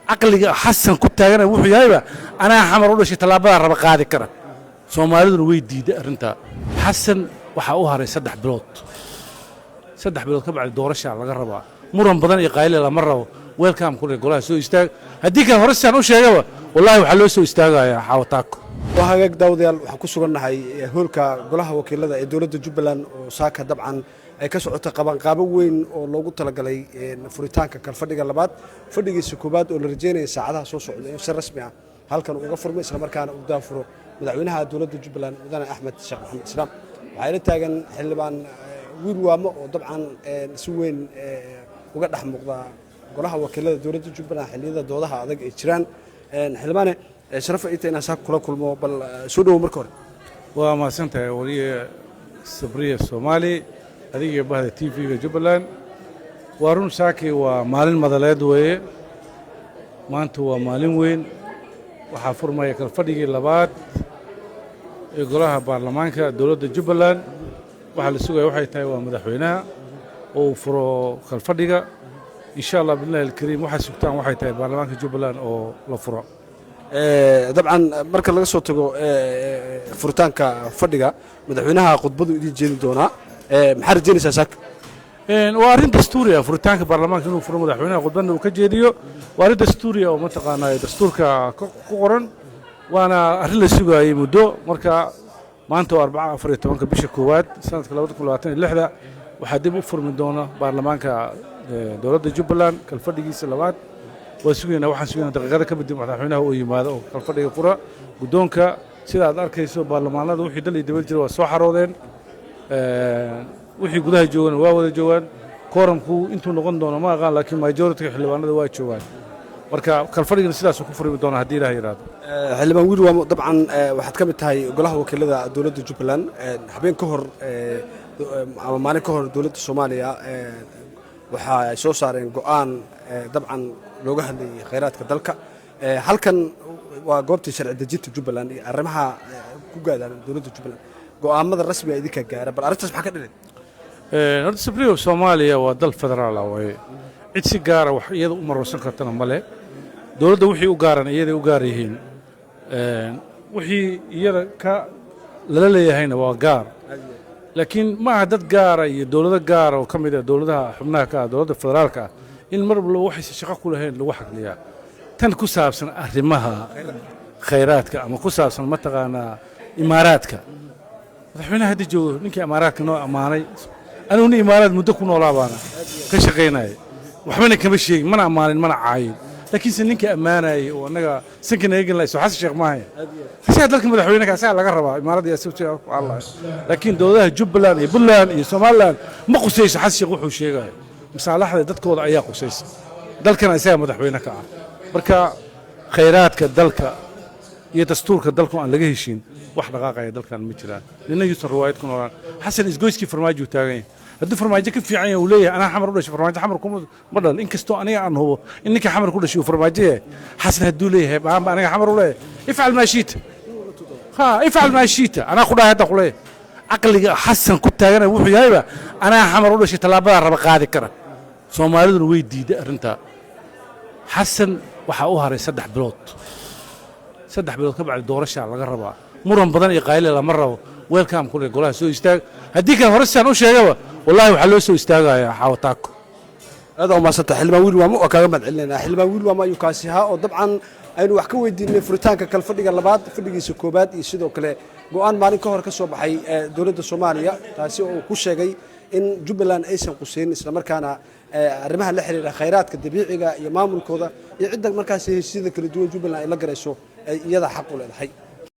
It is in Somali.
caqliga xasan ku taagan wuxuu yahayba anaa xamar u dhashay talaabada raba qaadi kara Soomaaliduna way diiday arinta xasan waxa uu haray 3 bilood ka bacdi doorasho laga rabaa muran badan iyo qayle lama rabo welcome ku golaha soo istaag hadii kan hore san u sheegaba wallahi waxa loo soo istaagayaa xawataako وهاجك داوديال waxaan ku sugannahay hoolka golaha wakiilada ee dawladda Jubbaland oo saaka dabcan ay ka socoto qaban weyn oo loogu talagalay furitaanka kalfadhiga labaad fadhigiisa koobaad oo la rajeynayo saacadaha soo socda in si rasmi ah halkan uga furmay isla markaana uu daafuro madaxweynaha dawladda Jubbaland mudane Axmed Sheekh Maxamed Islaam waxay la taagan xildhibaan wiil waamo oo dabcan si weyn uga dhex muuqda golaha wakiilada dawladda Jubbaland xilliyada doodaha adag ee jiraan xildhibaane شرف إنتنا ساق كل ما بل سودو مركور وما سنتها ولي صبرية الصومالي هذه بهذا تي في جبلان وارون ساكي ومالين مدلات وين ما أنتوا ومالين وين وحفر ما يكل فريق اللبات يقولها برلمان كدولة جبلان وحل السوق وحي تاي ومدحوينها وفرو كالفريق إن شاء الله بالله الكريم وحي سكتان وحي تاي برلمان كجبلان أو لفرو طبعا marka laga soo tago furitaanka fadhiga madaxweynaha khudbadu idin jeedin doona maxaa rajaynaysaa saak waa arrin dastuuri ah furitaanka baarlamaanka inuu furo madaxweynaha khudbadna uu ka jeediyo waa arrin dastuuri ah oo mataqaanaa dastuurka ku qoran waana arrin la sugaayay muddo marka maanta oo 14 bisha koowaad sanadka 2026 waxaa dib u furmi doona baarlamaanka dawladda Jubbaland kalfadhigiisa labaad وسوينا وحن سوينا دقيقة كبدي مدحوينها ويماذا وكالفريق فرا قدونك سيدا أركيسو برلمانات وحي دلي دبل جروا سوحرودين وحي قدها جوان واودا جوان كورم كو انتو نغندونا ما قال لكن ماجورتي حلوانات وايد جوان marka kalfadhiga sidaas ku furi doona hadii ilaahay yiraahdo xilbaan wiil waa dabcan waxaad ka mid tahay golaha wakiilada dawladda Jubbaland habeen ka hor ama maalin ka hor dawladda Soomaaliya waxa ay soo saareen go'aan dabcan looga hadlayay kheyraadka dalka halkan waa goobtii sharci dejinta Jubbaland iyo arrimaha ku gaadaan dawladda Jubbaland go'aamada rasmiga ah idinka gaara bal arrintaas maxaa ka dhigay horta sabriyo Soomaaliya waa dal federaal ah way cid si gaar ah wax iyada u marwsan kartana male dawladda wixii u gaaran iyada u gaar yihiin wixii iyada ka la leeyahayna waa gaar laakiin ma aha dad gaar iyo dawlado gaar oo kamid ah dawladaha xubnaha ka dawladda federaalka in marba loo waxay shaqo ku lahayn lagu xaqliyaa tan ku saabsan arrimaha kheyraadka ama ku saabsan mataqaana imaaraadka madaxweynaha hadda joogo ninkii imaaraadka noo amaanay anuu imaaraad muddo ku noolaabaana ka shaqeynay waxbana kama sheegin mana amaanin mana caayin laakiin ninkii amaanay oo anaga sankan eegin la soo xasan sheekh maahay asaa dalka madaxweynaha asaa laga rabaa imaaraadda iyo Allah laakiin dawladaha Jubbaland iyo Puntland iyo Somaliland ma qusayso xasan sheekh wuxuu sheegay masalaxda dadkooda ayaa qusaysa dalkana isaga madaxweynaha ka ah marka kheyraadka dalka iyo dastuurka dalku aan laga heshiin wax dhaqaaqaya dalkan ma jiraan nina yuusan riwaayad ku noolaan xasan isgoyski farmaajo taagan haddii farmaajo ka fiican yahay uu leeyahay anaa xamar u dhashay farmaajo xamar kuma ma dhal inkastoo aniga aan hubo in ninka xamar ku dhashay farmaajo xasan hadduu leeyahay baan aniga xamar u leeyahay ifcal ma shiita ifcal ma shiita anaa ku dhahay hadda ku leeyahay caqliga xasan ku taagan wuxuu yahayba anaa xamar u dhashay talaabada raba qaadi kara Soomaaliduna way diiday arinta xasan waxa uu haray 3 bilood ka bacdi doorasho laga rabaa muran badan iyo qayle lama rabo welcome ku golaha soo istaag hadii kan hore san u sheegaba wallahi waxa loo soo istaagayaa xawataako هذا ما سنت حلبان ويل وما وكاغمد علينا حلبان ويل وما يكاسيها oo dabcan aynu wax ka weydiinay furitaanka kalfadhiga labaad fadhigiisa koobaad iyo sidoo kale go'aan maalin ka hor ka soo baxay dawladda Soomaaliya taasi oo ku sheegay in Jubbaland aysan quseyn isla markaana arrimaha la xiriira kheyraadka dabiiciga iyo maamulkooda iyo cidda markaas heshiisyada kala duwan Jubbaland ay la garayso iyada xaq u leedahay